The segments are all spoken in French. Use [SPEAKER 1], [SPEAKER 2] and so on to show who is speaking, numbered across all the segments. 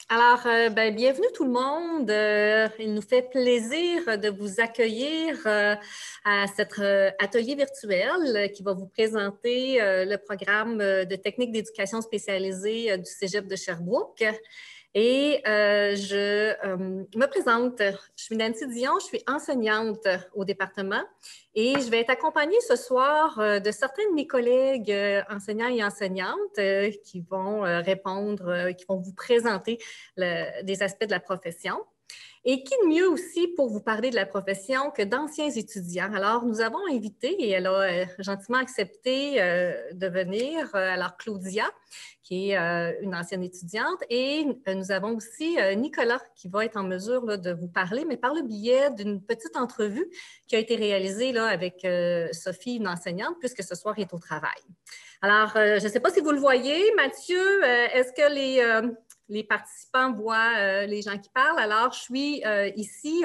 [SPEAKER 1] Bienvenue tout le monde. Il nous fait plaisir de vous accueillir à cet atelier virtuel qui va vous présenter le programme de techniques d'éducation spécialisée du Cégep de Sherbrooke. Je me présente. Je suis Nancy Dion, je suis enseignante au département et je vais être accompagnée ce soir de certains de mes collègues enseignants et enseignantes qui vont répondre, qui vont vous présenter des aspects de la profession. Et qui de mieux aussi pour vous parler de la profession que d'anciens étudiants? Alors, nous avons invité, et elle a gentiment accepté de venir, alors Claudia, qui est une ancienne étudiante, et nous avons aussi Nicolas, qui va être en mesure là, de vous parler, mais par le biais d'une petite entrevue qui a été réalisée là, avec Sophie, une enseignante, puisque ce soir, elle est au travail. Alors, je ne sais pas si vous le voyez, Mathieu, est-ce que les participants voient les gens qui parlent? Alors, je suis ici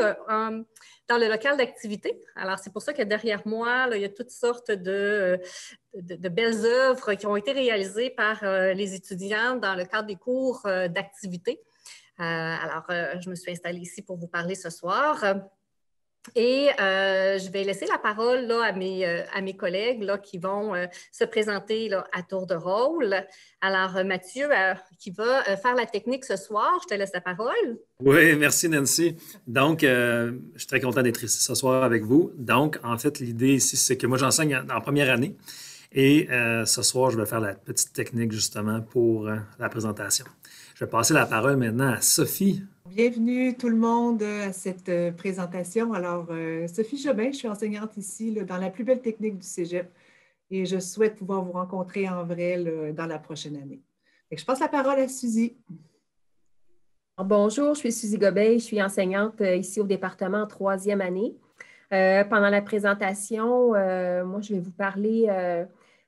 [SPEAKER 1] dans le local d'activité. Alors, c'est pour ça que derrière moi, là, il y a toutes sortes de belles œuvres qui ont été réalisées par les étudiants dans le cadre des cours d'activité. Je me suis installée ici pour vous parler ce soir. Je vais laisser la parole là, à mes collègues là, qui vont se présenter là, à tour de rôle. Alors, Mathieu, qui va faire la technique ce soir, je te laisse la parole.
[SPEAKER 2] Oui, merci Nancy. Donc, je suis très content d'être ici ce soir avec vous. Donc, en fait, l'idée ici, c'est que moi, j'enseigne en première année et ce soir, je vais faire la petite technique justement pour la présentation. Je vais passer la parole maintenant à Sophie.
[SPEAKER 3] Bienvenue tout le monde à cette présentation. Alors, Sophie Jobin, je suis enseignante ici là, dans la plus belle technique du Cégep et je souhaite pouvoir vous rencontrer en vrai là, dans la prochaine année. Je passe la parole à Suzy.
[SPEAKER 4] Bonjour, je suis Suzy Gobey, je suis enseignante ici au département en troisième année. Pendant la présentation, moi, je vais vous parler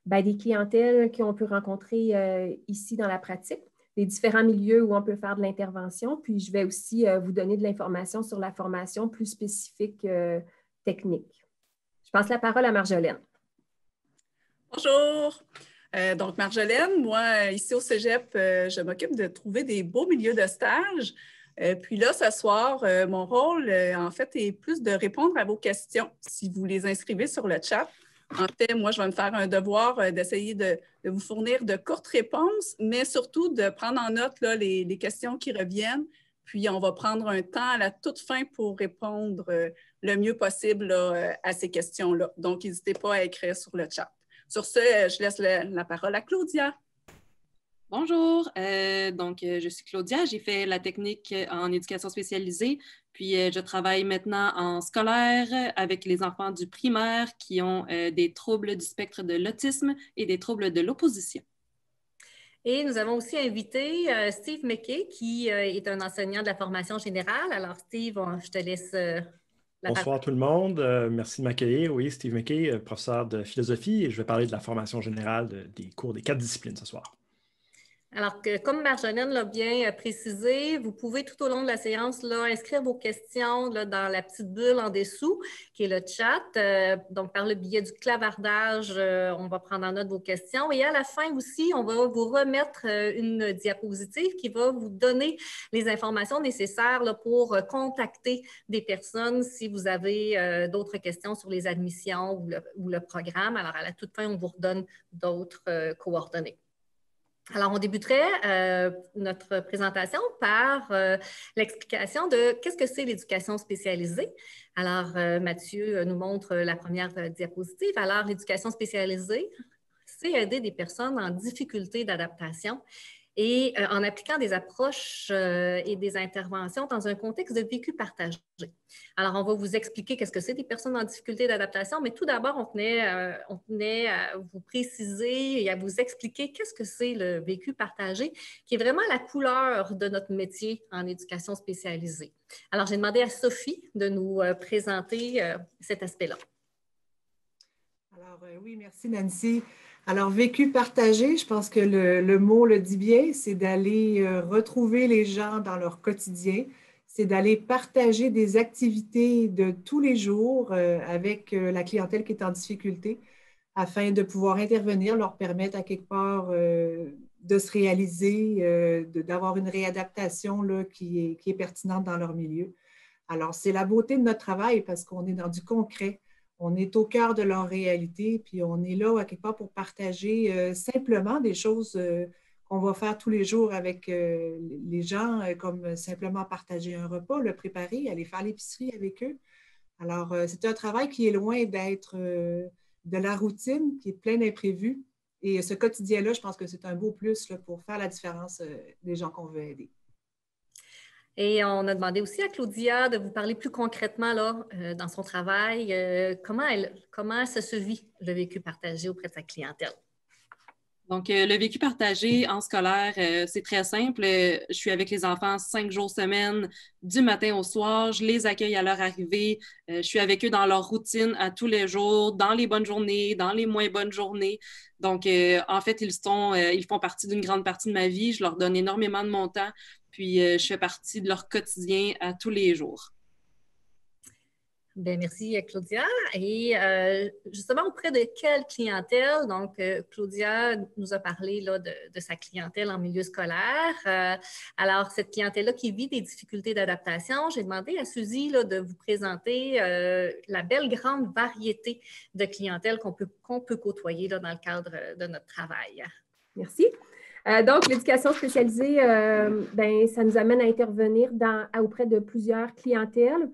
[SPEAKER 4] des clientèles qu'on peut rencontrer ici dans la pratique, des différents milieux où on peut faire de l'intervention. Puis, je vais aussi vous donner de l'information sur la formation plus spécifique technique. Je passe la parole à Marjolaine.
[SPEAKER 5] Bonjour! Donc, Marjolaine, moi, ici au Cégep, je m'occupe de trouver des beaux milieux de stage. Puis là, ce soir, mon rôle, en fait, est plus de répondre à vos questions si vous les inscrivez sur le chat. En fait, moi, je vais me faire un devoir d'essayer de vous fournir de courtes réponses, mais surtout de prendre en note là, les questions qui reviennent. Puis, on va prendre un temps à la toute fin pour répondre le mieux possible là, à ces questions-là. Donc, n'hésitez pas à écrire sur le chat. Sur ce, je laisse la parole à Claudia.
[SPEAKER 6] Bonjour, je suis Claudia, j'ai fait la technique en éducation spécialisée, puis je travaille maintenant en scolaire avec les enfants du primaire qui ont des troubles du spectre de l'autisme et des troubles de l'opposition.
[SPEAKER 1] Et nous avons aussi invité Steve McKay, qui est un enseignant de la formation générale. Alors, Steve, je te laisse la parole.
[SPEAKER 7] Bonsoir tout le monde. Merci de m'accueillir. Oui, Steve McKay, professeur de philosophie, et je vais parler de la formation générale des cours des 4 disciplines ce soir.
[SPEAKER 1] Alors, comme Marjolaine l'a bien précisé, vous pouvez tout au long de la séance là, inscrire vos questions là, dans la petite bulle en dessous, qui est le chat. Donc, par le biais du clavardage, on va prendre en note vos questions. Et à la fin aussi, on va vous remettre une diapositive qui va vous donner les informations nécessaires là, pour contacter des personnes si vous avez d'autres questions sur les admissions ou le programme. Alors, à la toute fin, on vous redonne d'autres coordonnées. Alors, on débuterait notre présentation par l'explication de qu'est-ce que c'est l'éducation spécialisée. Alors, Mathieu nous montre la première diapositive. Alors, l'éducation spécialisée, c'est aider des personnes en difficulté d'adaptation et en appliquant des approches et des interventions dans un contexte de vécu partagé. Alors, on va vous expliquer qu'est-ce que c'est des personnes en difficulté d'adaptation, mais tout d'abord, on tenait à vous préciser et à vous expliquer qu'est-ce que c'est le vécu partagé, qui est vraiment la couleur de notre métier en éducation spécialisée. Alors, j'ai demandé à Sophie de nous présenter cet aspect-là.
[SPEAKER 3] Alors, oui, merci Nancy. Alors, vécu partagé, je pense que le mot le dit bien, c'est d'aller retrouver les gens dans leur quotidien, c'est d'aller partager des activités de tous les jours avec la clientèle qui est en difficulté afin de pouvoir intervenir, leur permettre à quelque part de se réaliser, d'avoir une réadaptation là, qui est pertinente dans leur milieu. Alors, c'est la beauté de notre travail parce qu'on est dans du concret. On est au cœur de leur réalité, puis on est là à quelque part pour partager simplement des choses qu'on va faire tous les jours avec les gens, comme simplement partager un repas, le préparer, aller faire l'épicerie avec eux. Alors, c'est un travail qui est loin d'être de la routine, qui est plein d'imprévus. Et ce quotidien-là, je pense que c'est un beau plus là, pour faire la différence des gens qu'on veut aider.
[SPEAKER 1] Et on a demandé aussi à Claudia de vous parler plus concrètement là, dans son travail, comment ça se vit, le vécu partagé auprès de sa clientèle.
[SPEAKER 6] Donc, le vécu partagé en scolaire, c'est très simple. Je suis avec les enfants 5 jours semaine, du matin au soir. Je les accueille à leur arrivée. Je suis avec eux dans leur routine à tous les jours, dans les bonnes journées, dans les moins bonnes journées. Donc, en fait, ils font partie d'une grande partie de ma vie. Je leur donne énormément de mon temps. Puis, je fais partie de leur quotidien à tous les jours.
[SPEAKER 1] Bien, merci, Claudia. Et justement, auprès de quelle clientèle? Donc, Claudia nous a parlé là, de sa clientèle en milieu scolaire. Alors, cette clientèle-là qui vit des difficultés d'adaptation, j'ai demandé à Suzy là, de vous présenter la belle grande variété de clientèle qu'on peut côtoyer là, dans le cadre de notre travail.
[SPEAKER 4] Merci. Donc, l'éducation spécialisée, ça nous amène à intervenir auprès de plusieurs clientèles.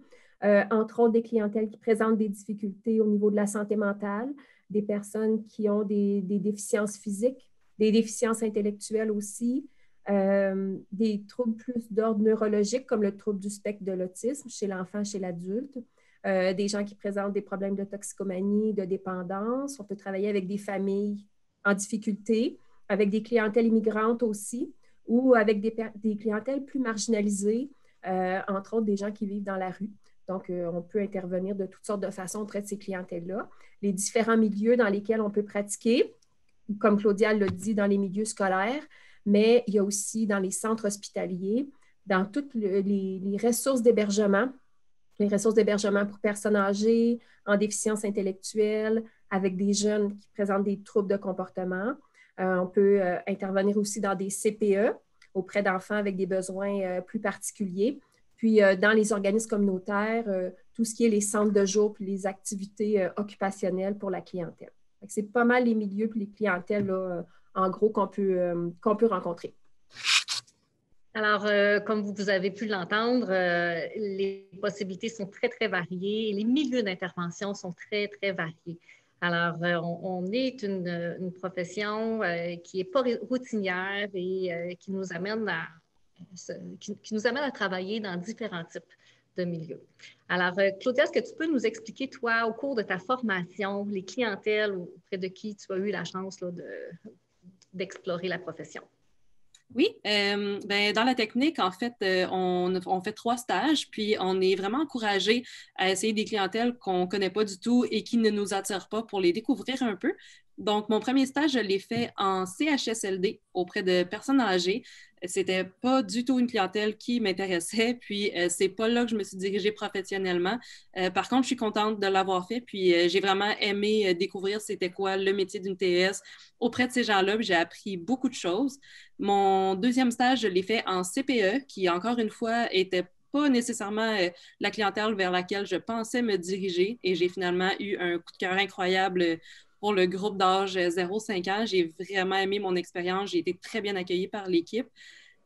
[SPEAKER 4] Entre autres des clientèles qui présentent des difficultés au niveau de la santé mentale, des personnes qui ont des déficiences physiques, des déficiences intellectuelles aussi, des troubles plus d'ordre neurologique comme le trouble du spectre de l'autisme chez l'enfant, chez l'adulte, des gens qui présentent des problèmes de toxicomanie, de dépendance. On peut travailler avec des familles en difficulté, avec des clientèles immigrantes aussi, ou avec des clientèles plus marginalisées, entre autres des gens qui vivent dans la rue. Donc, on peut intervenir de toutes sortes de façons auprès de ces clientèles-là. Les différents milieux dans lesquels on peut pratiquer, comme Claudia l'a dit, dans les milieux scolaires, mais il y a aussi dans les centres hospitaliers, dans toutes les ressources d'hébergement, les ressources d'hébergement pour personnes âgées, en déficience intellectuelle, avec des jeunes qui présentent des troubles de comportement. On peut intervenir aussi dans des CPE, auprès d'enfants avec des besoins plus particuliers. Puis, dans les organismes communautaires, tout ce qui est les centres de jour puis les activités occupationnelles pour la clientèle. C'est pas mal les milieux puis les clientèles, là, en gros, qu'on peut rencontrer.
[SPEAKER 1] Alors, comme vous avez pu l'entendre, les possibilités sont très, très variées et les milieux d'intervention sont très, très variés. Alors, on est une profession qui n'est pas routinière et qui nous amène à travailler dans différents types de milieux. Alors, Claudia, est-ce que tu peux nous expliquer, toi, au cours de ta formation, les clientèles auprès de qui tu as eu la chance là, d'explorer la profession?
[SPEAKER 6] Oui, dans la technique, en fait, on fait 3 stages, puis on est vraiment encouragé à essayer des clientèles qu'on ne connaît pas du tout et qui ne nous attirent pas pour les découvrir un peu. Donc, mon premier stage, je l'ai fait en CHSLD auprès de personnes âgées. C'était pas du tout une clientèle qui m'intéressait, puis c'est pas là que je me suis dirigée professionnellement. Par contre, je suis contente de l'avoir fait, puis j'ai vraiment aimé découvrir c'était quoi le métier d'une TES auprès de ces gens-là, puis j'ai appris beaucoup de choses. Mon deuxième stage, je l'ai fait en CPE, qui encore une fois était pas nécessairement la clientèle vers laquelle je pensais me diriger, et j'ai finalement eu un coup de cœur incroyable pour le groupe d'âge 0-5 ans. J'ai vraiment aimé mon expérience. J'ai été très bien accueillie par l'équipe.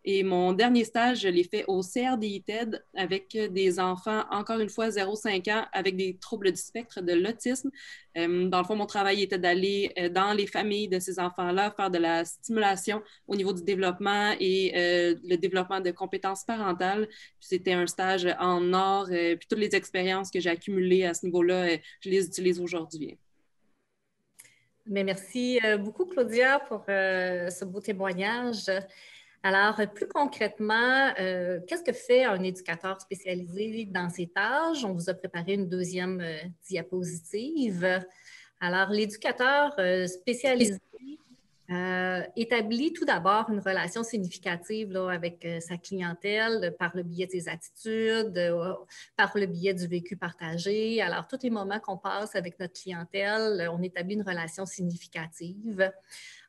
[SPEAKER 6] Et mon dernier stage, je l'ai fait au CRDI-TED avec des enfants, encore une fois, 0-5 ans, avec des troubles du spectre de l'autisme. Dans le fond, mon travail était d'aller dans les familles de ces enfants-là, faire de la stimulation au niveau du développement et le développement de compétences parentales. C'était un stage en or. Puis toutes les expériences que j'ai accumulées à ce niveau-là, je les utilise aujourd'hui.
[SPEAKER 1] Bien, merci beaucoup, Claudia, pour ce beau témoignage. Alors, plus concrètement, qu'est-ce que fait un éducateur spécialisé dans ces tâches? On vous a préparé une deuxième diapositive. Alors, l'éducateur spécialisé établit tout d'abord une relation significative là, avec sa clientèle par le biais de ses attitudes, par le biais du vécu partagé. Alors, tous les moments qu'on passe avec notre clientèle, on établit une relation significative.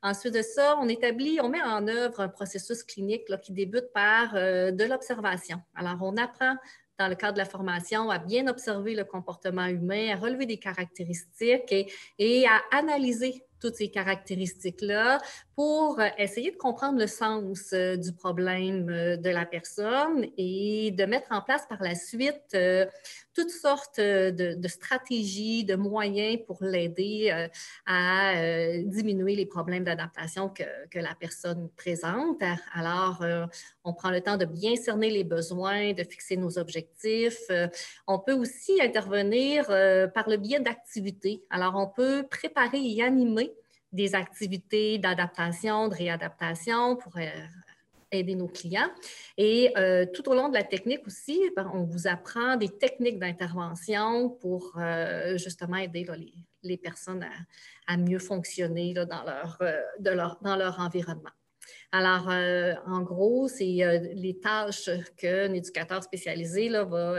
[SPEAKER 1] Ensuite de ça, on met en œuvre un processus clinique là, qui débute par de l'observation. Alors, on apprend dans le cadre de la formation, à bien observer le comportement humain, à relever des caractéristiques et à analyser toutes ces caractéristiques-là pour essayer de comprendre le sens du problème de la personne et de mettre en place par la suite toutes sortes de stratégies, de moyens pour l'aider à diminuer les problèmes d'adaptation que la personne présente. Alors, on prend le temps de bien cerner les besoins, de fixer nos objectifs. On peut aussi intervenir par le biais d'activités. Alors, on peut préparer et animer des activités d'adaptation, de réadaptation pour aider nos clients. Et tout au long de la technique aussi, on vous apprend des techniques d'intervention pour justement aider là, les personnes à mieux fonctionner là, dans leur environnement. Alors, en gros, c'est les tâches qu'un éducateur spécialisé là, va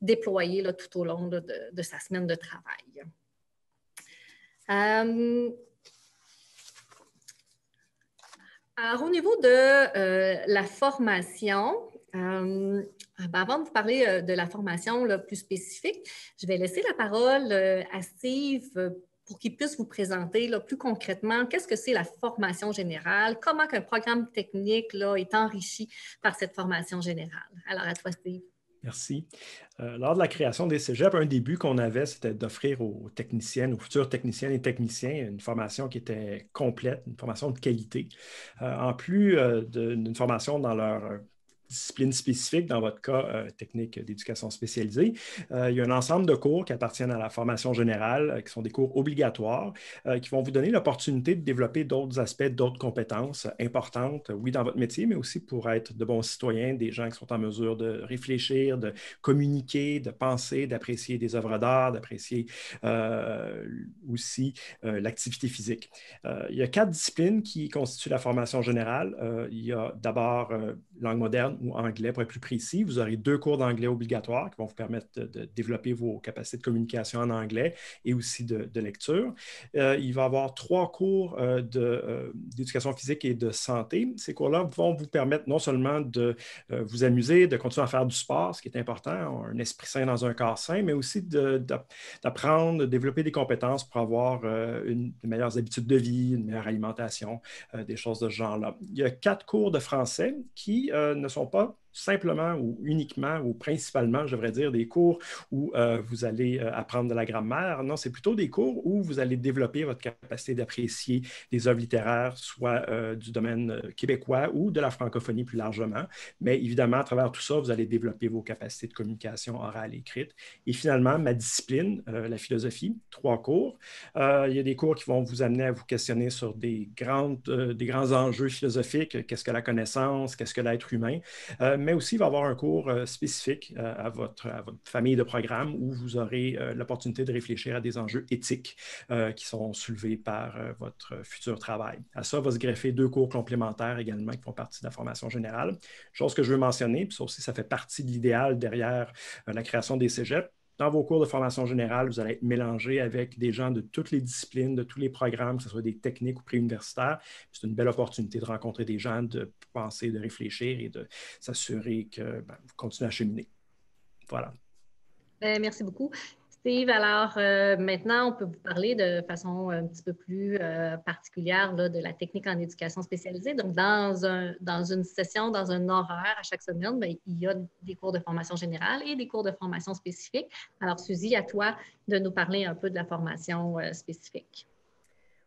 [SPEAKER 1] déployer là, tout au long là, de sa semaine de travail. Alors, au niveau de la formation, avant de vous parler de la formation là, plus spécifique, je vais laisser la parole à Steve pour qu'il puisse vous présenter là, plus concrètement qu'est-ce que c'est la formation générale, comment qu'un programme technique là, est enrichi par cette formation générale. Alors, à toi, Steve.
[SPEAKER 7] Merci. Lors de la création des cégeps, un début qu'on avait, c'était d'offrir aux techniciennes, aux futurs techniciennes et techniciens, une formation qui était complète, une formation de qualité. En plus d'une formation dans leur discipline spécifique, dans votre cas, technique d'éducation spécialisée. Il y a un ensemble de cours qui appartiennent à la formation générale, qui sont des cours obligatoires, qui vont vous donner l'opportunité de développer d'autres aspects, d'autres compétences importantes, oui, dans votre métier, mais aussi pour être de bons citoyens, des gens qui sont en mesure de réfléchir, de communiquer, de penser, d'apprécier des œuvres d'art, d'apprécier aussi l'activité physique. Il y a 4 disciplines qui constituent la formation générale. Il y a d'abord langue moderne ou anglais pour être plus précis. Vous aurez 2 cours d'anglais obligatoires qui vont vous permettre de développer vos capacités de communication en anglais et aussi de lecture. Il va y avoir 3 cours d'éducation physique et de santé. Ces cours-là vont vous permettre non seulement de vous amuser, de continuer à faire du sport, ce qui est important, un esprit sain dans un corps sain, mais aussi d'apprendre, de développer des compétences pour avoir de meilleures habitudes de vie, une meilleure alimentation, des choses de ce genre-là. Il y a 4 cours de français qui ne sont pas simplement ou uniquement ou principalement, je devrais dire, des cours où vous allez apprendre de la grammaire. Non, c'est plutôt des cours où vous allez développer votre capacité d'apprécier des œuvres littéraires, soit du domaine québécois ou de la francophonie plus largement. Mais évidemment, à travers tout ça, vous allez développer vos capacités de communication orale et écrite. Et finalement, ma discipline, la philosophie, 3 cours. Il y a des cours qui vont vous amener à vous questionner sur des grands enjeux philosophiques. Qu'est-ce que la connaissance? Qu'est-ce que l'être humain? Mais aussi, il va y avoir un cours spécifique à votre famille de programmes où vous aurez l'opportunité de réfléchir à des enjeux éthiques qui sont soulevés par votre futur travail. À ça va se greffer 2 cours complémentaires également qui font partie de la formation générale. Chose que je veux mentionner, puis ça aussi, ça fait partie de l'idéal derrière la création des cégeps. Dans vos cours de formation générale, vous allez être mélangé avec des gens de toutes les disciplines, de tous les programmes, que ce soit des techniques ou préuniversitaires. C'est une belle opportunité de rencontrer des gens, de penser, de réfléchir et de s'assurer que vous continuez à cheminer. Voilà.
[SPEAKER 1] Merci beaucoup. Steve, alors maintenant, on peut vous parler de façon un petit peu plus particulière là, de la technique en éducation spécialisée. Donc, dans une session, dans un horaire à chaque semaine, bien, il y a des cours de formation générale et des cours de formation spécifique. Alors, Suzy, à toi de nous parler un peu de la formation spécifique.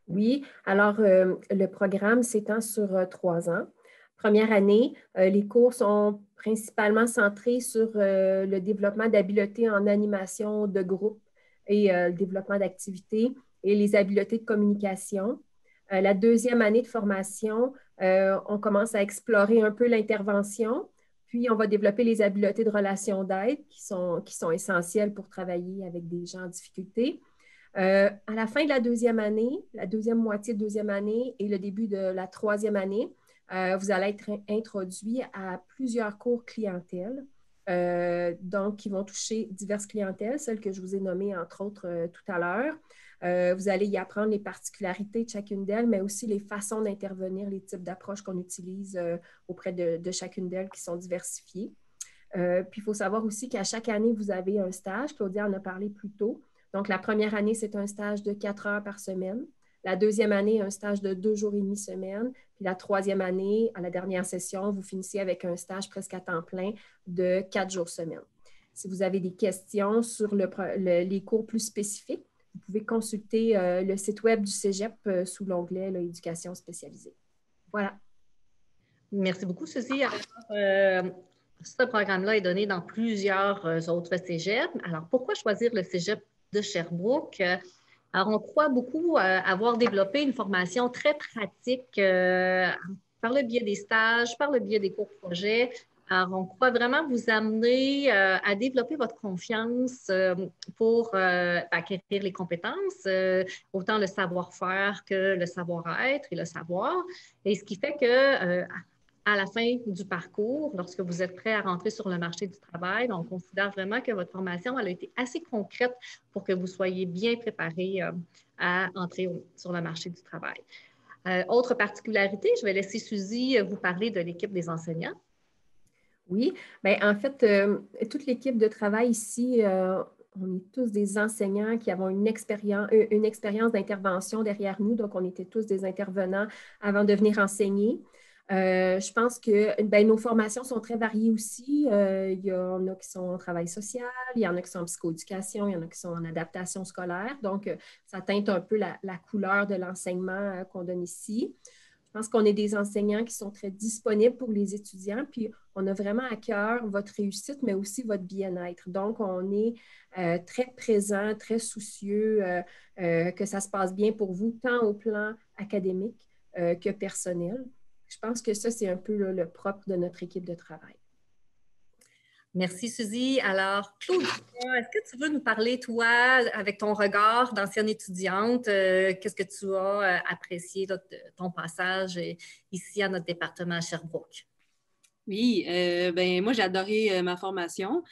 [SPEAKER 4] Oui, alors le programme s'étend sur 3 ans. Première année, les cours sont principalement centrés sur le développement d'habiletés en animation de groupe et le développement d'activités et les habiletés de communication. La 2e année de formation, on commence à explorer un peu l'intervention, puis on va développer les habiletés de relation d'aide qui sont essentielles pour travailler avec des gens en difficulté. À la fin de la deuxième année, la deuxième moitié de deuxième année et le début de la troisième année, vous allez être introduit à plusieurs cours clientèle, donc qui vont toucher diverses clientèles, celles que je vous ai nommées entre autres tout à l'heure. Vous allez y apprendre les particularités de chacune d'elles, mais aussi les façons d'intervenir, les types d'approches qu'on utilise auprès de chacune d'elles qui sont diversifiées. Puis il faut savoir aussi qu'à chaque année, vous avez un stage. Claudia en a parlé plus tôt. Donc, la première année, c'est un stage de 4 heures par semaine. La deuxième année, un stage de 2 jours et demi semaine. Puis la troisième année, à la dernière session, vous finissez avec un stage presque à temps plein de 4 jours semaine. Si vous avez des questions sur les cours plus spécifiques, vous pouvez consulter le site web du Cégep sous l'onglet Éducation spécialisée. Voilà.
[SPEAKER 1] Merci beaucoup, Suzy. Alors, ce programme-là est donné dans plusieurs autres cégeps. Alors, pourquoi choisir le Cégep de Sherbrooke? Alors, on croit beaucoup avoir développé une formation très pratique par le biais des stages, par le biais des cours projets. Alors, on croit vraiment vous amener à développer votre confiance pour acquérir les compétences, autant le savoir-faire que le savoir-être et le savoir. Et ce qui fait que à la fin du parcours, lorsque vous êtes prêt à rentrer sur le marché du travail, on considère vraiment que votre formation elle a été assez concrète pour que vous soyez bien préparé à entrer sur le marché du travail. Autre particularité, je vais laisser Suzy vous parler de l'équipe des enseignants.
[SPEAKER 4] Oui, bien, en fait, toute l'équipe de travail ici, on est tous des enseignants qui avons une expérience d'intervention derrière nous. Donc, on était tous des intervenants avant de venir enseigner. Je pense que nos formations sont très variées aussi. Il y en a qui sont en travail social, il y en a qui sont en psychoéducation, il y en a qui sont en adaptation scolaire. Donc, ça teinte un peu la couleur de l'enseignement qu'on donne ici. Je pense qu'on est des enseignants qui sont très disponibles pour les étudiants, puis on a vraiment à cœur votre réussite, mais aussi votre bien-être. Donc, on est très présent, très soucieux que ça se passe bien pour vous, tant au plan académique que personnel. Je pense que ça, c'est un peu le propre de notre équipe de travail.
[SPEAKER 1] Merci, Suzy. Alors, Claudia, est-ce que tu veux nous parler, toi, avec ton regard d'ancienne étudiante, qu'est-ce que tu as apprécié de ton passage ici à notre département à Sherbrooke?
[SPEAKER 6] Oui, moi, j'ai adoré ma formation.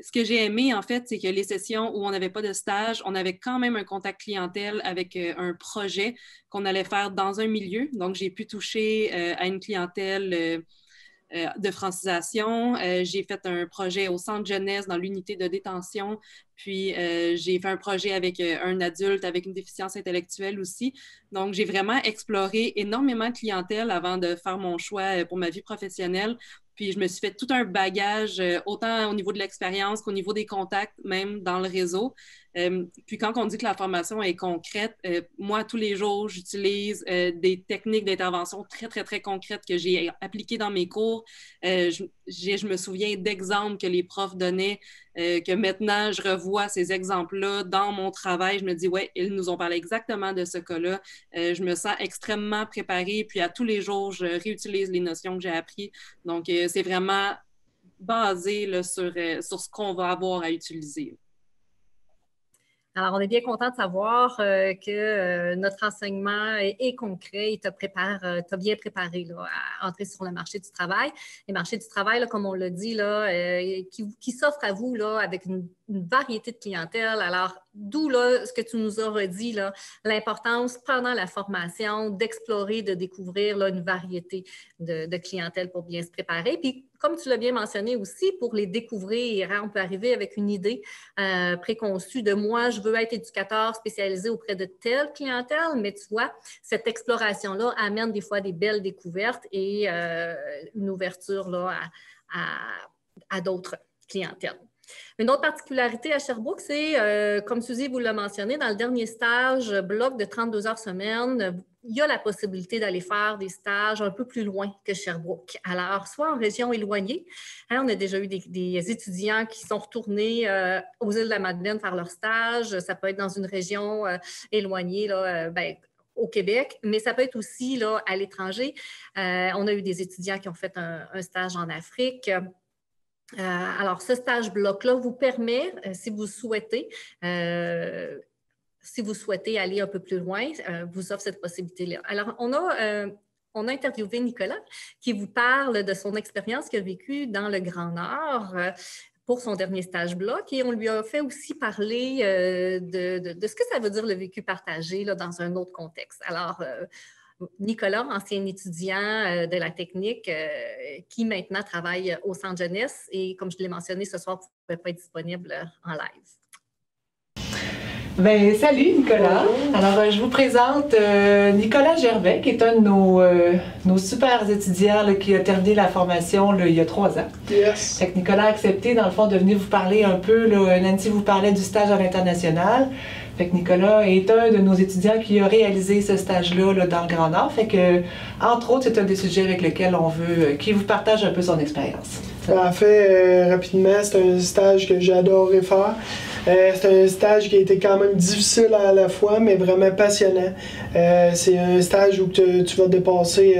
[SPEAKER 6] Ce que j'ai aimé, en fait, c'est que les sessions où on n'avait pas de stage, on avait quand même un contact clientèle avec un projet qu'on allait faire dans un milieu. Donc, j'ai pu toucher à une clientèle de francisation. J'ai fait un projet au centre jeunesse dans l'unité de détention. Puis, j'ai fait un projet avec un adulte avec une déficience intellectuelle aussi. Donc, j'ai vraiment exploré énormément de clientèle avant de faire mon choix pour ma vie professionnelle. Puis, je me suis fait tout un bagage, autant au niveau de l'expérience qu'au niveau des contacts, même dans le réseau. Puis, quand on dit que la formation est concrète, moi, tous les jours, j'utilise des techniques d'intervention très, très, très concrètes que j'ai appliquées dans mes cours. Je me souviens d'exemples que les profs donnaient, que maintenant, je revois ces exemples-là dans mon travail. Je me dis, ouais, ils nous ont parlé exactement de ce cas-là. Je me sens extrêmement préparée. Puis, à tous les jours, je réutilise les notions que j'ai apprises. Donc, c'est vraiment basé là, sur ce qu'on va avoir à utiliser.
[SPEAKER 1] Alors, on est bien content de savoir que notre enseignement est concret et t'a bien préparé là, à entrer sur le marché du travail. Le marché du travail, là, comme on l'a dit, là, qui s'offre à vous là, avec une variété de clientèle. Alors, d'où là, ce que tu nous as redit, l'importance pendant la formation d'explorer, de découvrir là, une variété de clientèle pour bien se préparer. Puis, comme tu l'as bien mentionné aussi, pour les découvrir, on peut arriver avec une idée préconçue de moi, je veux être éducateur spécialisé auprès de telle clientèle, mais tu vois, cette exploration-là amène des fois des belles découvertes et une ouverture là, à d'autres clientèles. Une autre particularité à Sherbrooke, c'est, comme Suzy vous l'a mentionné, dans le dernier stage, bloc de 32 heures semaine, il y a la possibilité d'aller faire des stages un peu plus loin que Sherbrooke. Alors, soit en région éloignée, on a déjà eu des étudiants qui sont retournés aux îles de la Madeleine faire leur stage. Ça peut être dans une région éloignée, là, au Québec, mais ça peut être aussi là, à l'étranger. On a eu des étudiants qui ont fait un stage en Afrique. Alors, ce stage bloc-là vous permet, si vous souhaitez, si vous souhaitez aller un peu plus loin, vous offre cette possibilité-là. Alors, on a interviewé Nicolas qui vous parle de son expérience qu'il a vécue dans le Grand Nord pour son dernier stage bloc et on lui a fait aussi parler de ce que ça veut dire le vécu partagé là, dans un autre contexte. Alors, Nicolas, ancien étudiant de la technique qui maintenant travaille au Centre jeunesse et comme je l'ai mentionné ce soir, vous ne pouvez pas être disponible en live.
[SPEAKER 3] Bien, salut Nicolas. Alors, je vous présente Nicolas Gervais, qui est un de nos super étudiants là, qui a terminé la formation là, il y a 3 ans.
[SPEAKER 8] Yes.
[SPEAKER 3] Fait que Nicolas a accepté, dans le fond, de venir vous parler un peu. Là, Nancy vous parlait du stage à l'international. Fait que Nicolas est un de nos étudiants qui a réalisé ce stage-là là, dans le Grand Nord. Fait que, entre autres, c'est un des sujets avec lesquels on veut qu'il vous partage un peu son expérience.
[SPEAKER 8] En fait, rapidement, c'est un stage que j'ai adoré faire. C'est un stage qui a été quand même difficile à la fois, mais vraiment passionnant. C'est un stage où tu vas te dépasser.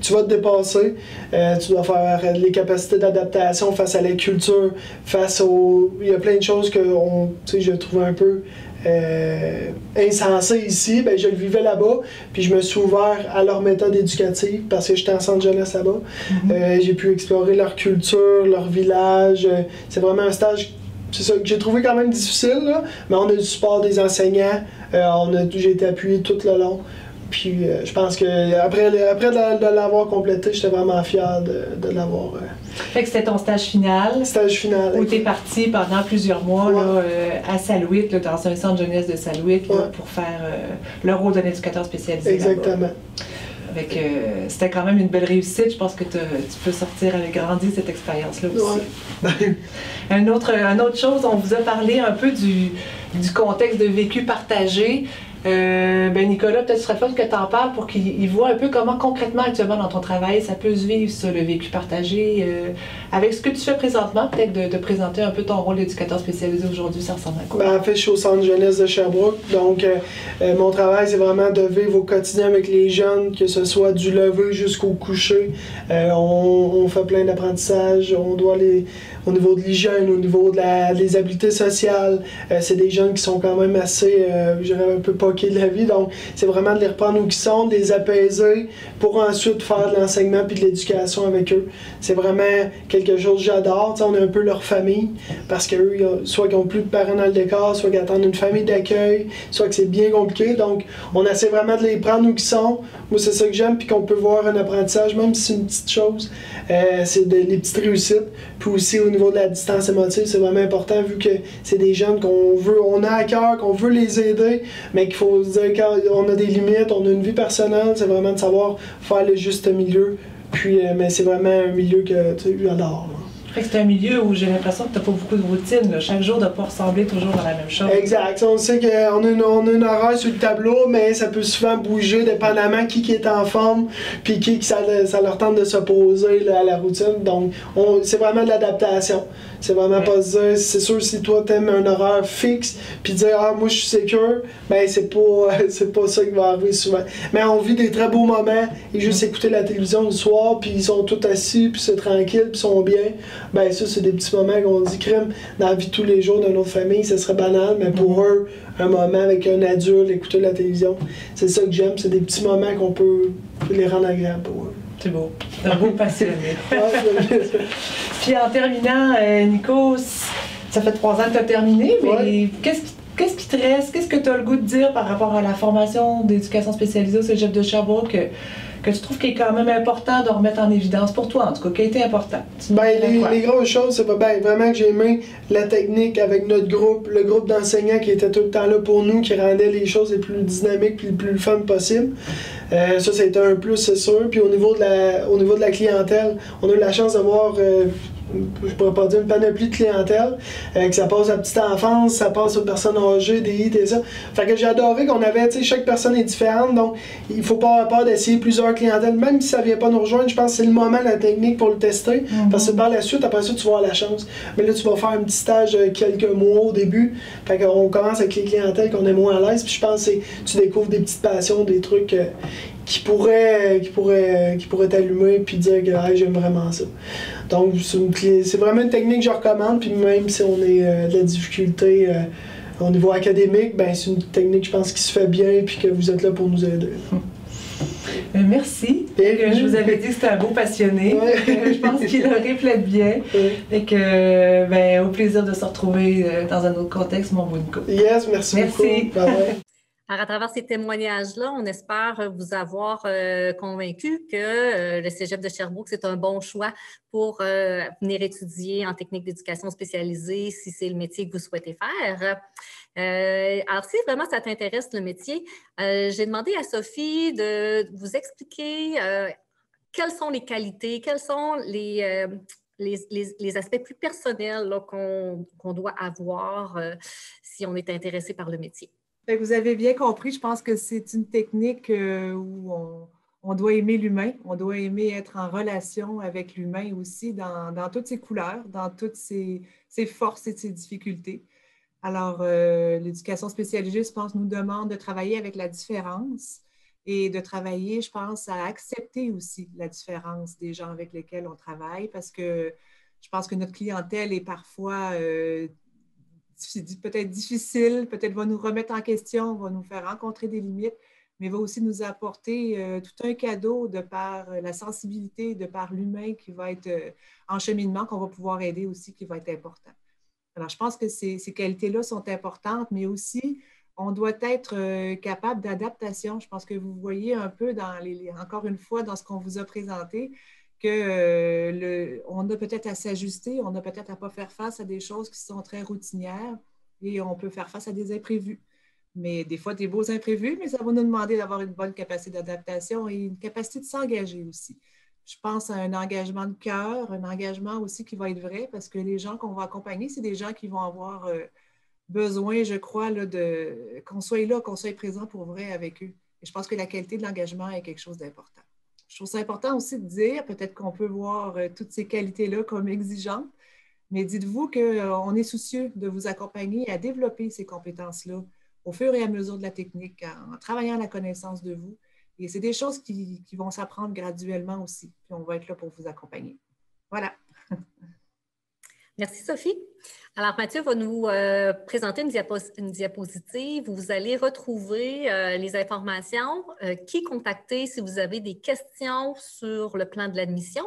[SPEAKER 8] Tu dois faire les capacités d'adaptation face à la culture, Il y a plein de choses que je trouve un peu insensé ici. Ben, je le vivais là-bas, puis je me suis ouvert à leur méthode éducative parce que j'étais en centre jeunesse là-bas. J'ai pu explorer leur culture, leur village. C'est vraiment un stage. C'est ça que j'ai trouvé quand même difficile, là, mais on a du support des enseignants, j'ai été appuyé tout le long. Puis je pense que après de l'avoir complété, j'étais vraiment fier de l'avoir.
[SPEAKER 3] Fait que c'était ton stage final.
[SPEAKER 8] Stage final.
[SPEAKER 3] Où tu es parti pendant plusieurs mois là, à Salouit, là, dans un centre jeunesse de Salouit, là, pour faire le rôle d'un éducateur spécialisé.
[SPEAKER 8] Exactement.
[SPEAKER 3] C'était quand même une belle réussite. Je pense que tu peux sortir avec grandi cette expérience-là aussi.
[SPEAKER 8] Ouais.
[SPEAKER 3] Une autre chose, on vous a parlé un peu du contexte de vécu partagé. Nicolas, peut-être ce serait fun que tu en parles pour qu'il voit un peu comment concrètement actuellement dans ton travail ça peut se vivre, ça, le vécu partagé. Avec ce que tu fais présentement, peut-être de présenter un peu ton rôle d'éducateur spécialisé aujourd'hui, ça ressemble à quoi?
[SPEAKER 8] En fait, je suis au Centre jeunesse de Sherbrooke, donc mon travail, c'est vraiment de vivre au quotidien avec les jeunes, que ce soit du lever jusqu'au coucher. On fait plein d'apprentissages, on doit au niveau de l'hygiène, au niveau des habiletés sociales. C'est des jeunes qui sont quand même assez, je dirais, un peu poqués de la vie, donc c'est vraiment de les reprendre où ils sont, de les apaiser pour ensuite faire de l'enseignement puis de l'éducation avec eux. C'est vraiment quelque chose que j'adore. On est un peu leur famille, parce qu'eux, soit qu'ils n'ont plus de parents dans le décor, soit qu'ils attendent une famille d'accueil, soit que c'est bien compliqué, donc on essaie vraiment de les prendre où ils sont. Moi, c'est ça que j'aime, puis qu'on peut voir un apprentissage, même si c'est une petite chose, c'est des petites réussites. Puis aussi au niveau de la distance émotive, c'est vraiment important vu que c'est des jeunes on a à cœur, qu'on veut les aider, mais qu'il faut se dire qu'on a des limites, on a une vie personnelle, c'est vraiment de savoir faire le juste milieu. Puis, mais c'est vraiment un milieu que j'adore.
[SPEAKER 3] C'est un milieu où j'ai l'impression que tu n'as pas beaucoup de routine. Là. Chaque jour ne doit pas ressembler toujours à la même chose.
[SPEAKER 8] Exact. On sait qu'on a une horaire sur le tableau, mais ça peut souvent bouger dépendamment qui est en forme, puis qui ça leur tente de s'opposer là, à la routine. Donc, c'est vraiment de l'adaptation. C'est vraiment pas se dire, c'est sûr, si toi t'aimes un horaire fixe, puis dire, moi je suis sécure, ben c'est pas ça qui va arriver souvent. Mais on vit des très beaux moments, et juste écouter la télévision le soir, puis ils sont tous assis, puis c'est tranquille, puis ils sont bien. Ben ça, c'est des petits moments qu'on dit, crème, dans la vie de tous les jours de notre famille, ça serait banal, mais pour eux, un moment avec un adulte, écouter la télévision, c'est ça que j'aime, c'est des petits moments qu'on peut les rendre agréables pour eux.
[SPEAKER 3] C'est beau. C'est un beau passionné. Puis en terminant, Nico, ça fait 3 ans que tu as terminé, mais qu'est-ce qui te reste? Qu'est-ce que tu as le goût de dire par rapport à la formation d'éducation spécialisée au Cégep de Sherbrooke que tu trouves qu'il est quand même important de remettre en évidence pour toi, en tout cas, qui a été important?
[SPEAKER 8] Les grosses choses, c'est vraiment que j'ai aimé la technique avec notre groupe, le groupe d'enseignants qui était tout le temps là pour nous, qui rendait les choses les plus dynamiques et les plus fun possible. Ça a été un plus, c'est sûr. Puis au niveau de la clientèle, on a eu la chance d'avoir je pourrais pas dire une panoplie de clientèle, que ça passe à petite enfance, ça passe aux personnes âgées, des IT et ça. Fait que j'ai adoré qu'on avait, tu sais, chaque personne est différente, donc il faut pas avoir peur d'essayer plusieurs clientèles, même si ça vient pas nous rejoindre, je pense que c'est le moment, la technique pour le tester, parce que par la suite, après ça, tu vas avoir la chance. Mais là, tu vas faire un petit stage quelques mois au début, fait qu'on commence avec les clientèles qu'on est moins à l'aise, puis je pense que tu découvres des petites passions, des trucs qui pourraient t'allumer puis dire que j'aime vraiment ça. Donc c'est vraiment une technique que je recommande, puis même si on est de la difficulté au niveau académique, ben, c'est une technique, je pense, qui se fait bien puis que vous êtes là pour nous aider.
[SPEAKER 3] Merci. Je vous avais dit que c'était un beau passionné.
[SPEAKER 8] Ouais.
[SPEAKER 3] Je pense qu'il le reflète bien.
[SPEAKER 8] Ouais.
[SPEAKER 3] Et que, ben, au plaisir de se retrouver dans un autre contexte, mon beau Nico.
[SPEAKER 8] Yes, merci beaucoup. Bye-bye.
[SPEAKER 1] Alors, à travers ces témoignages-là, on espère vous avoir convaincu que le Cégep de Sherbrooke, c'est un bon choix pour venir étudier en technique d'éducation spécialisée si c'est le métier que vous souhaitez faire. Alors, si vraiment ça t'intéresse, le métier, j'ai demandé à Sophie de vous expliquer quelles sont les qualités, quels sont les aspects plus personnels qu'on doit avoir si on est intéressé par le métier.
[SPEAKER 3] Vous avez bien compris, je pense que c'est une technique où on doit aimer l'humain, on doit aimer être en relation avec l'humain aussi dans toutes ses couleurs, dans toutes ses forces et ses difficultés. Alors, l'éducation spécialisée, je pense, nous demande de travailler avec la différence et de travailler, je pense, à accepter aussi la différence des gens avec lesquels on travaille parce que je pense que notre clientèle est parfois peut-être difficile, peut-être va nous remettre en question, va nous faire rencontrer des limites, mais va aussi nous apporter tout un cadeau de par la sensibilité, de par l'humain qui va être en cheminement, qu'on va pouvoir aider aussi, qui va être important. Alors, je pense que ces qualités-là sont importantes, mais aussi, on doit être capable d'adaptation. Je pense que vous voyez un peu, encore une fois, dans ce qu'on vous a présenté, qu'on a peut-être à s'ajuster, on a peut-être à ne pas faire face à des choses qui sont très routinières et on peut faire face à des imprévus. Mais des fois, des beaux imprévus, mais ça va nous demander d'avoir une bonne capacité d'adaptation et une capacité de s'engager aussi. Je pense à un engagement de cœur, un engagement aussi qui va être vrai parce que les gens qu'on va accompagner, c'est des gens qui vont avoir besoin, je crois, là, qu'on soit présent pour vrai avec eux. Et je pense que la qualité de l'engagement est quelque chose d'important. Je trouve ça important aussi de dire, peut-être qu'on peut voir toutes ces qualités-là comme exigeantes, mais dites-vous qu'on est soucieux de vous accompagner à développer ces compétences-là au fur et à mesure de la technique, en travaillant la connaissance de vous. Et c'est des choses qui vont s'apprendre graduellement aussi. Puis on va être là pour vous accompagner. Voilà.
[SPEAKER 1] Merci, Sophie. Alors, Mathieu va nous présenter une diapositive où vous allez retrouver les informations, qui contacter si vous avez des questions sur le plan de l'admission.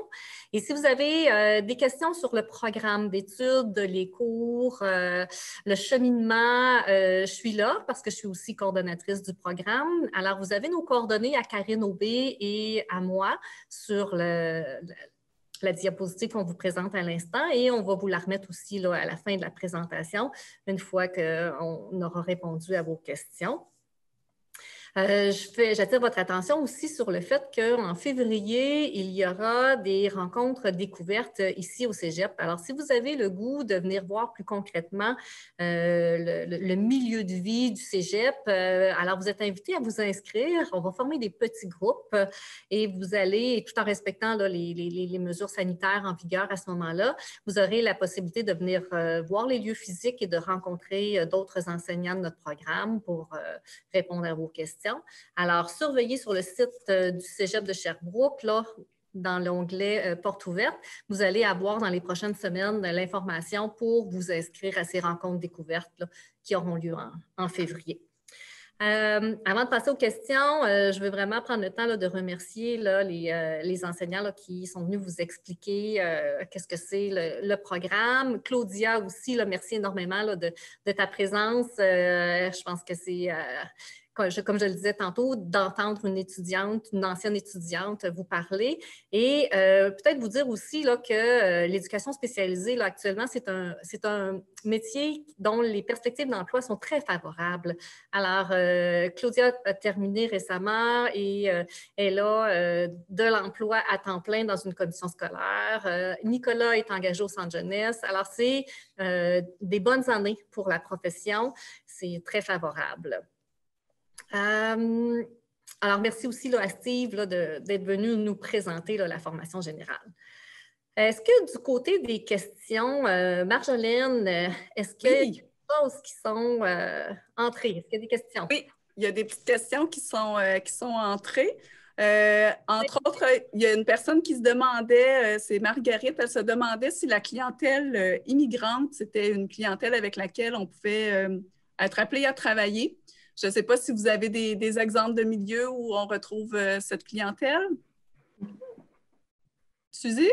[SPEAKER 1] Et si vous avez des questions sur le programme d'études, les cours, le cheminement, je suis là parce que je suis aussi coordonnatrice du programme. Alors, vous avez nos coordonnées à Karine Aubé et à moi sur la diapositive qu'on vous présente à l'instant et on va vous la remettre aussi là, à la fin de la présentation, une fois qu'on aura répondu à vos questions. J'attire votre attention aussi sur le fait qu'en février, il y aura des rencontres découvertes ici au Cégep. Alors, si vous avez le goût de venir voir plus concrètement le milieu de vie du Cégep, alors vous êtes invité à vous inscrire. On va former des petits groupes et vous allez, tout en respectant là, les mesures sanitaires en vigueur à ce moment-là, vous aurez la possibilité de venir voir les lieux physiques et de rencontrer d'autres enseignants de notre programme pour répondre à vos questions. Alors, surveillez sur le site du Cégep de Sherbrooke, là, dans l'onglet Porte ouverte, vous allez avoir dans les prochaines semaines l'information pour vous inscrire à ces rencontres découvertes là, qui auront lieu en février. Avant de passer aux questions, je veux vraiment prendre le temps là, de remercier là, les enseignants là, qui sont venus vous expliquer qu'est-ce que c'est le programme. Claudia aussi, là, merci énormément là, de ta présence. Je pense que c'est... comme je le disais tantôt, d'entendre une ancienne étudiante vous parler et peut-être vous dire aussi là, que l'éducation spécialisée, là, actuellement, c'est un métier dont les perspectives d'emploi sont très favorables. Alors, Claudia a terminé récemment et elle a de l'emploi à temps plein dans une commission scolaire. Nicolas est engagé au centre jeunesse. Alors, c'est des bonnes années pour la profession. C'est très favorable. Alors, merci aussi là, à Steve là, d'être venu nous présenter là, la formation générale. Est-ce que du côté des questions, Marjolaine, est-ce qu'il y a des choses qui sont entrées? Est-ce qu'il y a des questions?
[SPEAKER 5] Oui, il y a des petites questions qui sont entrées. Entre autres, il y a une personne qui se demandait, c'est Marguerite, elle se demandait si la clientèle immigrante, c'était une clientèle avec laquelle on pouvait être appelés à travailler. Je ne sais pas si vous avez des exemples de milieux où on retrouve cette clientèle. Suzy?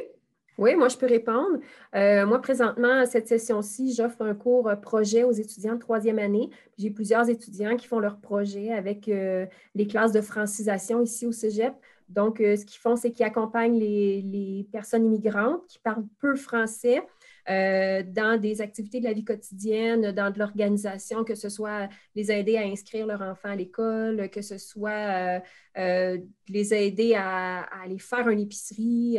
[SPEAKER 4] Oui, moi, je peux répondre. Moi, présentement, à cette session-ci, j'offre un cours projet aux étudiants de troisième année. J'ai plusieurs étudiants qui font leur projet avec les classes de francisation ici au Cégep. Donc, ce qu'ils font, c'est qu'ils accompagnent les personnes immigrantes qui parlent peu français dans des activités de la vie quotidienne, dans de l'organisation, que ce soit les aider à inscrire leur enfant à l'école, que ce soit les aider à aller faire une épicerie,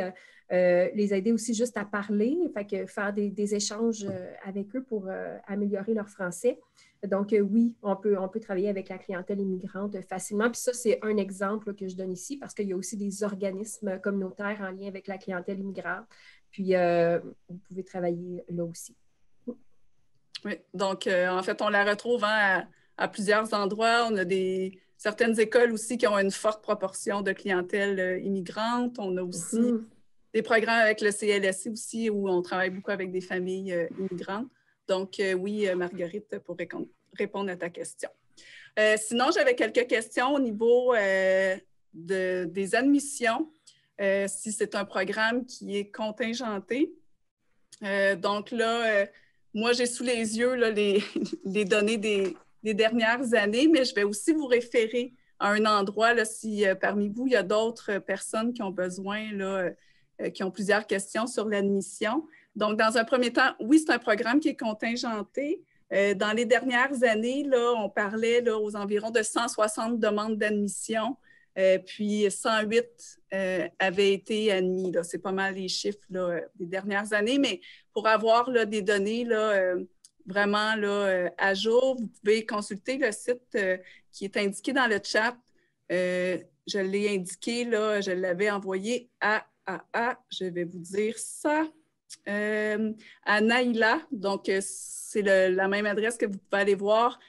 [SPEAKER 4] les aider aussi juste à parler, fait que faire des échanges avec eux pour améliorer leur français. Donc, oui, on peut travailler avec la clientèle immigrante facilement. Puis ça, c'est un exemple que je donne ici parce qu'il y a aussi des organismes communautaires en lien avec la clientèle immigrante. Puis, vous pouvez travailler là aussi.
[SPEAKER 5] Oui, donc, en fait, on la retrouve à plusieurs endroits. On a certaines écoles aussi qui ont une forte proportion de clientèle immigrante. On a aussi des programmes avec le CLSC aussi où on travaille beaucoup avec des familles immigrantes. Donc, oui, Marguerite, pour répondre à ta question. Sinon, j'avais quelques questions au niveau des admissions, si c'est un programme qui est contingenté. Donc là, moi, j'ai sous les yeux là, les données des dernières années, mais je vais aussi vous référer à un endroit là, si parmi vous, il y a d'autres personnes qui ont besoin, là, qui ont plusieurs questions sur l'admission. Donc, dans un premier temps, oui, c'est un programme qui est contingenté. Dans les dernières années, là, on parlait là, aux environs de 160 demandes d'admission, puis 108 avaient été admis. C'est pas mal les chiffres là, des dernières années, mais pour avoir là, des données là, vraiment là, à jour, vous pouvez consulter le site qui est indiqué dans le chat. Je l'ai indiqué, là, je l'avais envoyé je vais vous dire ça. À Naïla, donc c'est la même adresse que vous pouvez aller voir,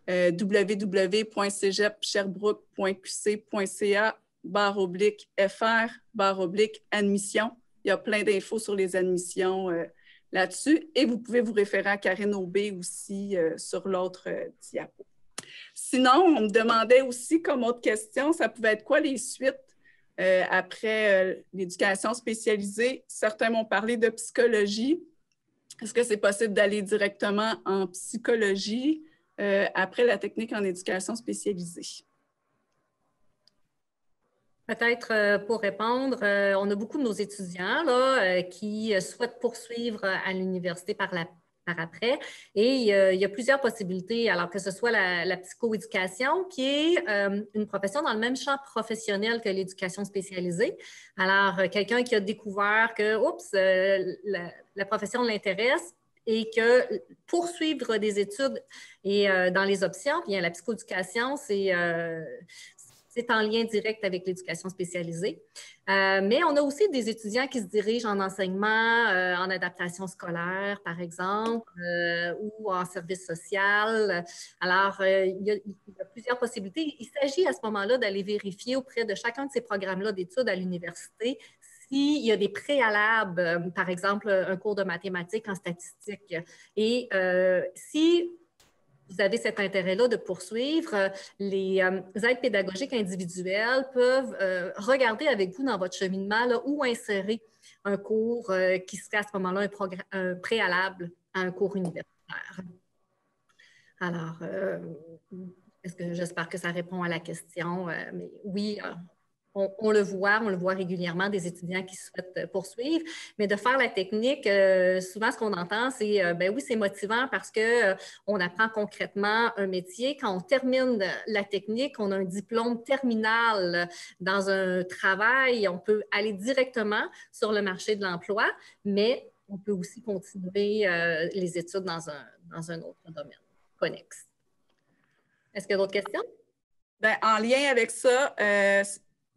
[SPEAKER 5] www.cégeps-sherbrooke.ca/fr/admission. Il y a plein d'infos sur les admissions là-dessus et vous pouvez vous référer à Karine Aubé aussi sur l'autre diapo. Sinon, on me demandait aussi comme autre question, ça pouvait être quoi les suites après l'éducation spécialisée? Certains m'ont parlé de psychologie. Est-ce que c'est possible d'aller directement en psychologie après la technique en éducation spécialisée?
[SPEAKER 1] Peut-être pour répondre, on a beaucoup de nos étudiants là, qui souhaitent poursuivre à l'université par après. Et il y a plusieurs possibilités, alors que ce soit la psychoéducation, qui est une profession dans le même champ professionnel que l'éducation spécialisée. Alors, quelqu'un qui a découvert que, la profession l'intéresse et que poursuivre des études et dans les options, bien, la psychoéducation, c'est en lien direct avec l'éducation spécialisée. Mais on a aussi des étudiants qui se dirigent en enseignement, en adaptation scolaire, par exemple, ou en service social. Alors, il y a plusieurs possibilités. Il s'agit à ce moment-là d'aller vérifier auprès de chacun de ces programmes-là d'études à l'université s'il y a des préalables, par exemple, un cours de mathématiques en statistique. Et si vous avez cet intérêt-là de poursuivre, les aides pédagogiques individuelles peuvent regarder avec vous dans votre cheminement là, où insérer un cours qui serait à ce moment-là un préalable à un cours universitaire. Alors, j'espère que ça répond à la question, mais oui, on le voit régulièrement, des étudiants qui souhaitent poursuivre, mais de faire la technique, souvent ce qu'on entend, c'est ben oui, c'est motivant parce qu'on apprend concrètement un métier. Quand on termine la technique, on a un diplôme terminal dans un travail, on peut aller directement sur le marché de l'emploi, mais on peut aussi continuer les études dans un autre domaine connexe. Est-ce qu'il y a d'autres questions?
[SPEAKER 5] Bien, en lien avec ça,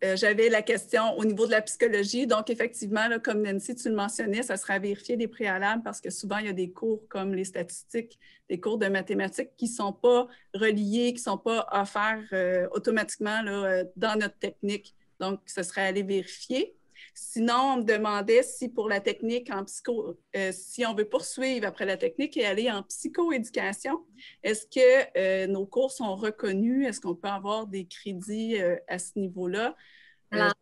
[SPEAKER 5] j'avais la question au niveau de la psychologie. Donc, effectivement, là, comme Nancy, tu le mentionnais, ça sera à vérifier des préalables parce que souvent, il y a des cours comme les statistiques, des cours de mathématiques qui ne sont pas reliés, qui ne sont pas offerts automatiquement là, dans notre technique. Donc, ce serait à aller vérifier. Sinon, on me demandait si pour la technique en si on veut poursuivre après la technique et aller en psychoéducation, est-ce que nos cours sont reconnus? Est-ce qu'on peut avoir des crédits à ce niveau-là?
[SPEAKER 1] Alors,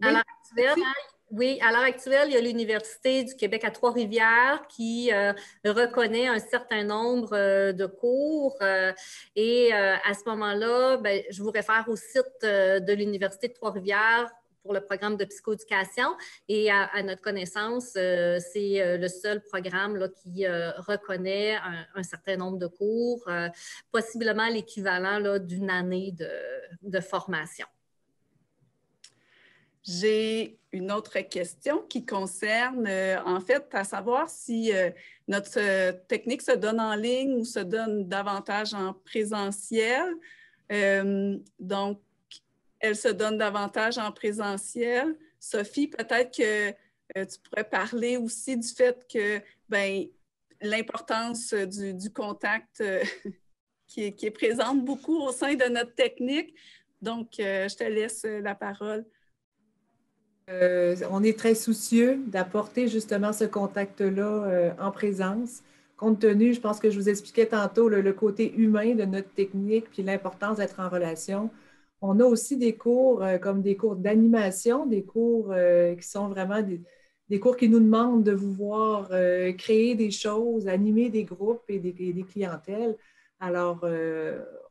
[SPEAKER 1] à l'heure actuelle, oui, à l'heure actuelle, il y a l'Université du Québec à Trois-Rivières qui reconnaît un certain nombre de cours et à ce moment-là, ben, je vous réfère au site de l'Université de Trois-Rivières pour le programme de psychoéducation et à notre connaissance, c'est le seul programme là, qui reconnaît un certain nombre de cours, possiblement l'équivalent d'une année de formation.
[SPEAKER 5] J'ai une autre question qui concerne, en fait, à savoir si notre technique se donne en ligne ou se donne davantage en présentiel. Donc, elle se donne davantage en présentiel. Sophie, peut-être que tu pourrais parler aussi du fait que l'importance du contact qui est présente beaucoup au sein de notre technique. Donc, je te laisse la parole.
[SPEAKER 3] On est très soucieux d'apporter justement ce contact-là en présence, compte tenu, je pense que je vous expliquais tantôt, le côté humain de notre technique puis l'importance d'être en relation. On a aussi des cours comme des cours d'animation, des cours qui sont vraiment des cours qui nous demandent de vous voir créer des choses, animer des groupes et des clientèles. Alors,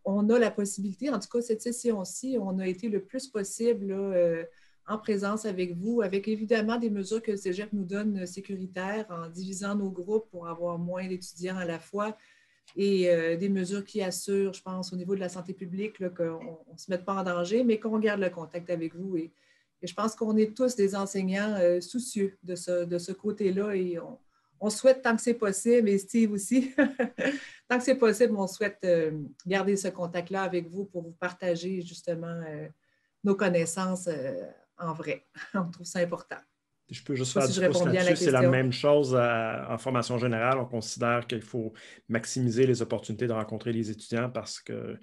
[SPEAKER 3] on a la possibilité, en tout cas cette session-ci, on a été le plus possible là, en présence avec vous, avec évidemment des mesures que le Cégep nous donne sécuritaires en divisant nos groupes pour avoir moins d'étudiants à la fois et des mesures qui assurent, je pense, au niveau de la santé publique, qu'on ne se mette pas en danger, mais qu'on garde le contact avec vous. Et je pense qu'on est tous des enseignants soucieux de ce côté-là et on souhaite, tant que c'est possible, et Steve aussi, tant que c'est possible, on souhaite garder ce contact-là avec vous pour vous partager justement nos connaissances en vrai. On trouve ça important.
[SPEAKER 7] Je peux juste faire du pouce là-dessus. C'est la même chose en formation générale. On considère qu'il faut maximiser les opportunités de rencontrer les étudiants parce que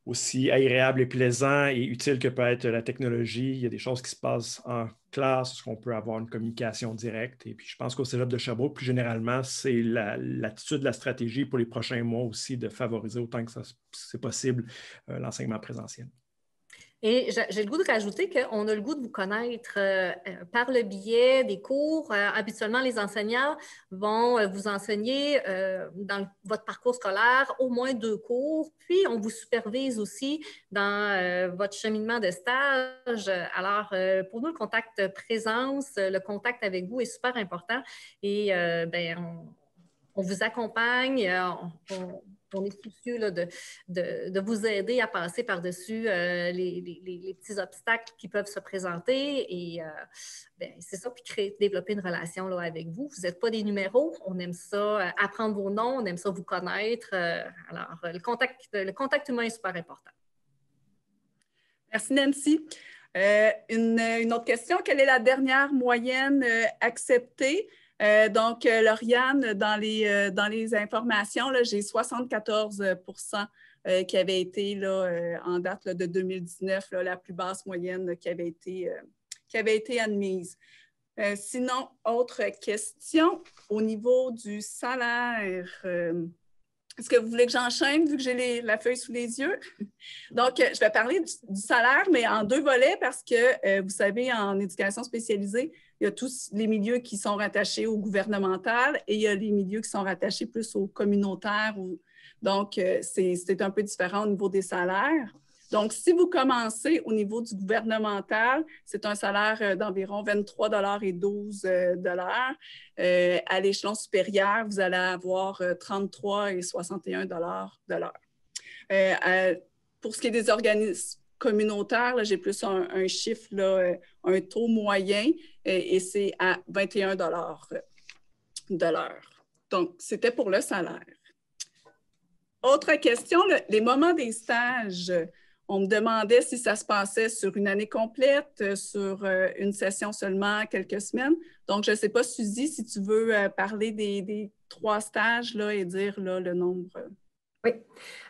[SPEAKER 7] aussi agréable et plaisant et utile que peut être la technologie, il y a des choses qui se passent en classe, où on peut avoir une communication directe. Et puis, je pense qu'au Cégep de Sherbrooke, plus généralement, c'est l'attitude, la stratégie pour les prochains mois aussi de favoriser autant que c'est possible l'enseignement présentiel.
[SPEAKER 1] Et j'ai le goût de rajouter qu'on a le goût de vous connaître par le biais des cours. Habituellement, les enseignants vont vous enseigner dans votre parcours scolaire au moins 2 cours, puis on vous supervise aussi dans votre cheminement de stage. Alors, pour nous, le contact présence, le contact avec vous est super important et on vous accompagne, on est soucieux là, de vous aider à passer par-dessus les petits obstacles qui peuvent se présenter et c'est ça, puis développer une relation là, avec vous. Vous n'êtes pas des numéros, on aime ça, apprendre vos noms, on aime ça vous connaître. Alors, le contact humain est super important.
[SPEAKER 5] Merci Nancy. Une autre question, quelle est la dernière moyenne acceptée? Donc, Lauriane, dans les informations, j'ai 74% qui avait été là, en date là, de 2019, là, la plus basse moyenne là, qui avait été admise. Sinon, autre question, au niveau du salaire, est-ce que vous voulez que j'enchaîne vu que j'ai la feuille sous les yeux? Donc, je vais parler du salaire, mais en 2 volets parce que, vous savez, en éducation spécialisée, il y a tous les milieux qui sont rattachés au gouvernemental et il y a les milieux qui sont rattachés plus au communautaire. Donc, c'est un peu différent au niveau des salaires. Donc, si vous commencez au niveau du gouvernemental, c'est un salaire d'environ 23,12 $. À l'échelon supérieur, vous allez avoir 33,61 $ de l'heure. Pour ce qui est des organismes communautaires, j'ai plus un chiffre, là, un taux moyen, et c'est à 21 $ de l'heure. Donc, c'était pour le salaire. Autre question, les moments des stages. On me demandait si ça se passait sur une année complète, sur une session seulement, quelques semaines. Donc, je ne sais pas, Suzy, si tu veux parler des 3 stages là, et dire là, le nombre.
[SPEAKER 4] Oui.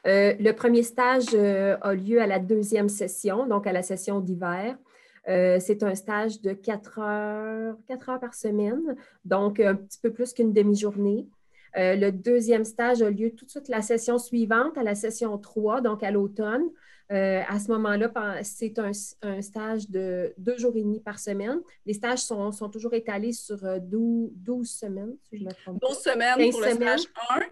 [SPEAKER 4] Le premier stage a lieu à la 2e session, donc à la session d'hiver. C'est un stage de 4 heures par semaine, donc un petit peu plus qu'une demi-journée. Le deuxième stage a lieu tout de suite la session suivante, à la session 3, donc à l'automne. À ce moment-là, c'est un stage de 2 jours et demi par semaine. Les stages sont toujours étalés sur 12 semaines, si je me trompe pas.
[SPEAKER 5] 12 semaines
[SPEAKER 4] 15
[SPEAKER 5] pour le
[SPEAKER 4] semaines,
[SPEAKER 5] stage 1,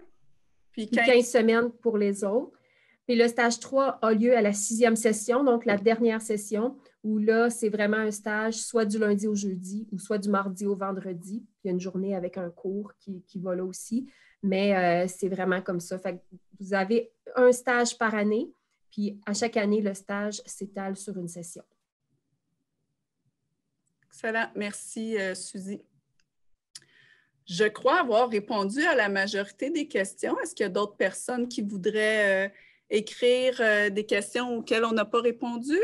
[SPEAKER 5] puis
[SPEAKER 4] 15 semaines pour les autres. Puis le stage 3 a lieu à la 6e session, donc la dernière session, où là, c'est vraiment un stage soit du lundi au jeudi ou soit du mardi au vendredi. Il y a une journée avec un cours qui va là aussi, mais c'est vraiment comme ça. Fait que vous avez un stage par année, puis à chaque année, le stage s'étale sur une session.
[SPEAKER 5] Excellent. Merci, Suzy. Je crois avoir répondu à la majorité des questions. Est-ce qu'il y a d'autres personnes qui voudraient écrire des questions auxquelles on n'a pas répondu?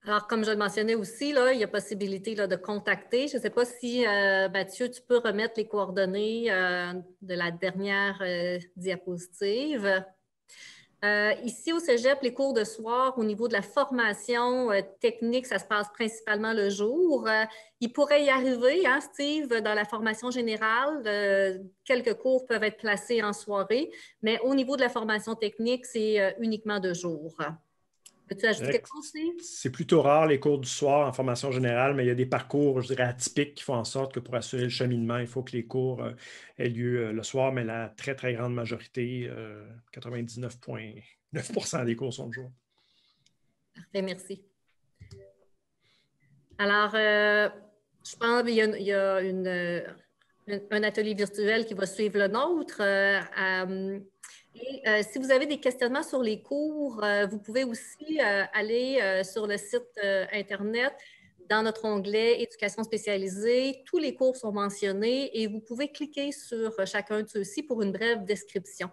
[SPEAKER 1] Alors, comme je le mentionnais aussi, là, il y a possibilité là, de contacter. Je ne sais pas si, Mathieu, tu peux remettre les coordonnées de la dernière diapositive. Ici, au Cégep, les cours de soir, au niveau de la formation technique, ça se passe principalement le jour. Il pourrait y arriver, hein, Steve, dans la formation générale, quelques cours peuvent être placés en soirée, mais au niveau de la formation technique, c'est uniquement de jour. Peux-tu ajouter quelque chose, Steve?
[SPEAKER 7] C'est plutôt rare les cours du soir en formation générale, mais il y a des parcours, je dirais, atypiques qui font en sorte que pour assurer le cheminement, il faut que les cours aient lieu le soir, mais la très, très grande majorité, 99,9% des cours sont le jour.
[SPEAKER 1] Parfait, merci. Alors, je pense qu'il y a un atelier virtuel qui va suivre le nôtre. Et si vous avez des questionnements sur les cours, vous pouvez aussi aller sur le site Internet. Dans notre onglet « Éducation spécialisée », tous les cours sont mentionnés et vous pouvez cliquer sur chacun de ceux-ci pour une brève description.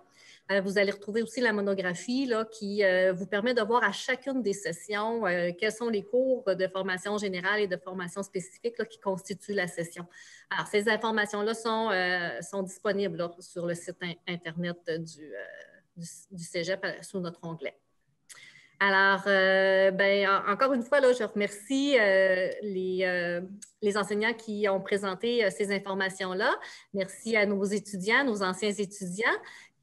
[SPEAKER 1] Vous allez retrouver aussi la monographie là, qui vous permet de voir à chacune des sessions quels sont les cours de formation générale et de formation spécifique là, qui constituent la session. Alors, ces informations-là sont disponibles là, sur le site Internet du Cégep sous notre onglet. Alors, encore une fois, là, je remercie les enseignants qui ont présenté ces informations-là. Merci à nos étudiants, nos anciens étudiants,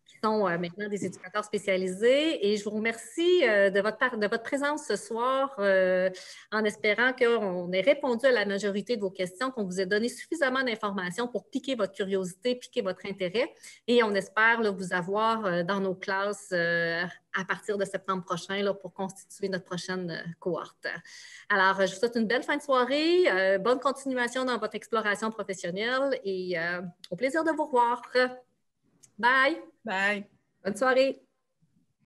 [SPEAKER 1] qui sont maintenant des éducateurs spécialisés. Et je vous remercie de votre présence ce soir en espérant qu'on ait répondu à la majorité de vos questions, qu'on vous ait donné suffisamment d'informations pour piquer votre curiosité, piquer votre intérêt. Et on espère là, vous avoir dans nos classes à partir de septembre prochain là, pour constituer notre prochaine cohorte. Alors, je vous souhaite une belle fin de soirée, bonne continuation dans votre exploration professionnelle et au plaisir de vous revoir. Bye!
[SPEAKER 5] Bye!
[SPEAKER 1] Bonne soirée!